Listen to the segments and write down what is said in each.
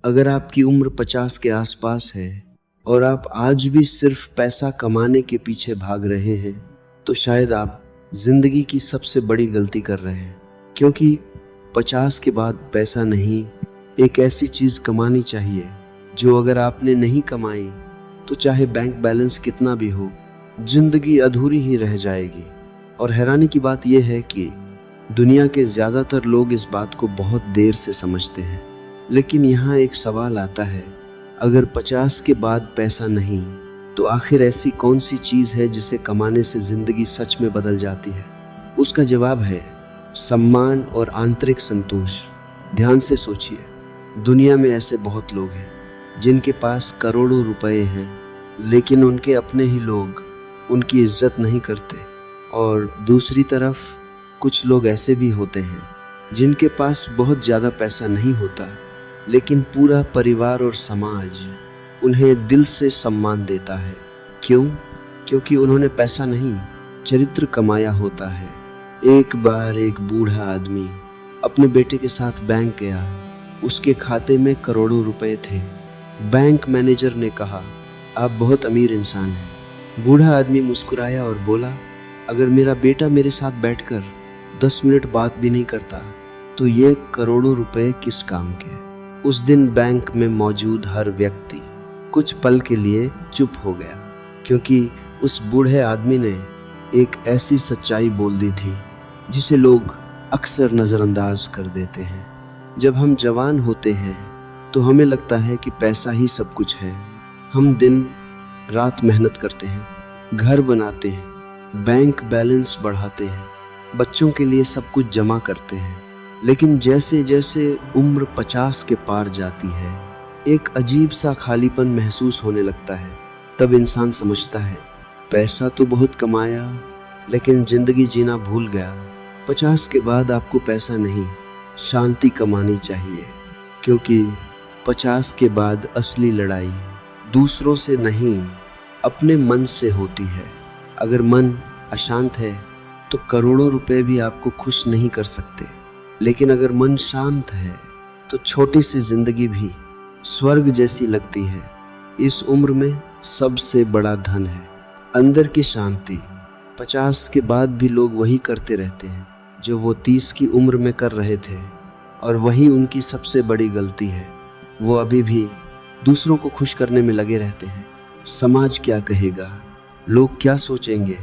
अगर आपकी उम्र 50 के आसपास है और आप आज भी सिर्फ पैसा कमाने के पीछे भाग रहे हैं, तो शायद आप जिंदगी की सबसे बड़ी गलती कर रहे हैं। क्योंकि 50 के बाद पैसा नहीं, एक ऐसी चीज कमानी चाहिए जो अगर आपने नहीं कमाई तो चाहे बैंक बैलेंस कितना भी हो, जिंदगी अधूरी ही रह जाएगी। और हैरानी की बात यह है कि दुनिया के ज्यादातर लोग इस बात को बहुत देर से समझते हैं। लेकिन यहाँ एक सवाल आता है, अगर 50 के बाद पैसा नहीं, तो आखिर ऐसी कौन सी चीज है जिसे कमाने से जिंदगी सच में बदल जाती है? उसका जवाब है सम्मान और आंतरिक संतोष। ध्यान से सोचिए, दुनिया में ऐसे बहुत लोग हैं जिनके पास करोड़ों रुपए हैं, लेकिन उनके अपने ही लोग उनकी इज्जत नहीं करते। और दूसरी तरफ कुछ लोग ऐसे भी होते हैं जिनके पास बहुत ज़्यादा पैसा नहीं होता, लेकिन पूरा परिवार और समाज उन्हें दिल से सम्मान देता है। क्यों? क्योंकि उन्होंने पैसा नहीं, चरित्र कमाया होता है। एक बार एक बूढ़ा आदमी अपने बेटे के साथ बैंक गया। उसके खाते में करोड़ों रुपए थे। बैंक मैनेजर ने कहा, आप बहुत अमीर इंसान हैं। बूढ़ा आदमी मुस्कुराया और बोला, अगर मेरा बेटा मेरे साथ बैठकर 10 मिनट बात भी नहीं करता तो ये करोड़ों रुपए किस काम के। उस दिन बैंक में मौजूद हर व्यक्ति कुछ पल के लिए चुप हो गया, क्योंकि उस बूढ़े आदमी ने एक ऐसी सच्चाई बोल दी थी जिसे लोग अक्सर नज़रअंदाज कर देते हैं। जब हम जवान होते हैं तो हमें लगता है कि पैसा ही सब कुछ है। हम दिन रात मेहनत करते हैं, घर बनाते हैं, बैंक बैलेंस बढ़ाते हैं, बच्चों के लिए सब कुछ जमा करते हैं। लेकिन जैसे जैसे उम्र 50 के पार जाती है, एक अजीब सा खालीपन महसूस होने लगता है। तब इंसान समझता है, पैसा तो बहुत कमाया लेकिन जिंदगी जीना भूल गया। 50 के बाद आपको पैसा नहीं, शांति कमानी चाहिए। क्योंकि 50 के बाद असली लड़ाई दूसरों से नहीं, अपने मन से होती है। अगर मन अशांत है तो करोड़ों रुपए भी आपको खुश नहीं कर सकते, लेकिन अगर मन शांत है तो छोटी सी जिंदगी भी स्वर्ग जैसी लगती है। इस उम्र में सबसे बड़ा धन है अंदर की शांति। 50 के बाद भी लोग वही करते रहते हैं जो वो 30 की उम्र में कर रहे थे, और वही उनकी सबसे बड़ी गलती है। वो अभी भी दूसरों को खुश करने में लगे रहते हैं। समाज क्या कहेगा, लोग क्या सोचेंगे,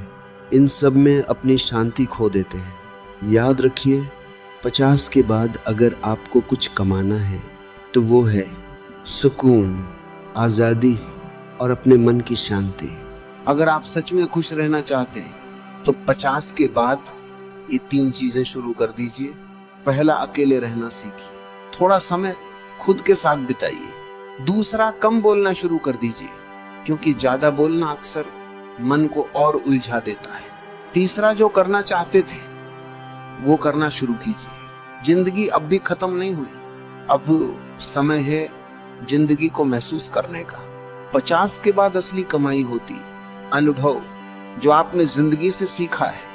इन सब में अपनी शांति खो देते हैं। याद रखिए, 50 के बाद अगर आपको कुछ कमाना है तो वो है सुकून, आज़ादी और अपने मन की शांति। अगर आप सच में खुश रहना चाहते हैं तो 50 के बाद ये 3 चीजें शुरू कर दीजिए। पहला, अकेले रहना सीखिए, थोड़ा समय खुद के साथ बिताइए। दूसरा, कम बोलना शुरू कर दीजिए, क्योंकि ज्यादा बोलना अक्सर मन को और उलझा देता है। तीसरा, जो करना चाहते थे वो करना शुरू कीजिए। जिंदगी अब भी खत्म नहीं हुई, अब समय है जिंदगी को महसूस करने का। 50 के बाद असली कमाई होती अनुभव। जो आपने जिंदगी से सीखा है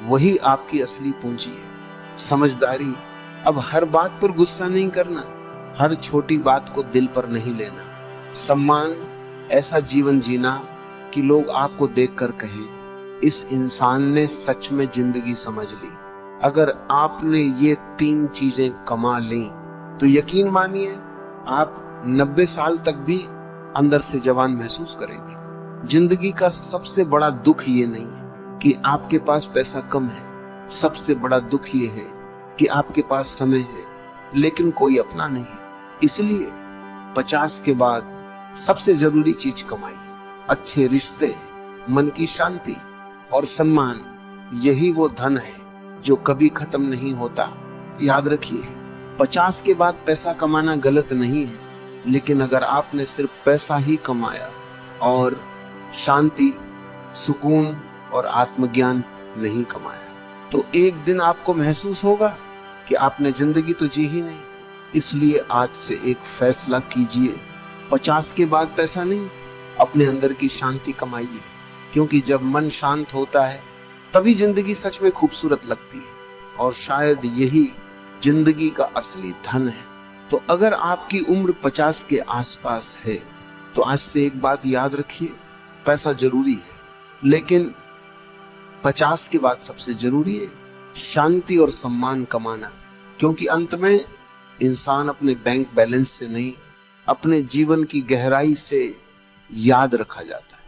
वही आपकी असली पूंजी है। समझदारी, अब हर बात पर गुस्सा नहीं करना, हर छोटी बात को दिल पर नहीं लेना। सम्मान, ऐसा जीवन जीना कि लोग आपको देखकर कहें, इस इंसान ने सच में जिंदगी समझ ली। अगर आपने ये 3 चीजें कमा ली तो यकीन मानिए आप 90 साल तक भी अंदर से जवान महसूस करेंगे। जिंदगी का सबसे बड़ा दुख ये नहीं है कि आपके पास पैसा कम है, सबसे बड़ा दुख ये है कि आपके पास समय है लेकिन कोई अपना नहीं है। इसलिए 50 के बाद सबसे जरूरी चीज कमाई, अच्छे रिश्ते, मन की शांति और सम्मान। यही वो धन है जो कभी खत्म नहीं होता। याद रखिए, 50 के बाद पैसा कमाना गलत नहीं है, लेकिन अगर आपने सिर्फ पैसा ही कमाया और शांति, सुकून और आत्मज्ञान नहीं कमाया तो एक दिन आपको महसूस होगा कि आपने जिंदगी तो जी ही नहीं। इसलिए आज से एक फैसला कीजिए, 50 के बाद पैसा नहीं, अपने अंदर की शांति कमाइए। क्योंकि जब मन शांत होता है तभी जिंदगी सच में खूबसूरत लगती है, और शायद यही जिंदगी का असली धन है। तो अगर आपकी उम्र 50 के आसपास है तो आज से एक बात याद रखिए, पैसा जरूरी है, लेकिन 50 के बाद सबसे जरूरी है शांति और सम्मान कमाना। क्योंकि अंत में इंसान अपने बैंक बैलेंस से नहीं, अपने जीवन की गहराई से याद रखा जाता है।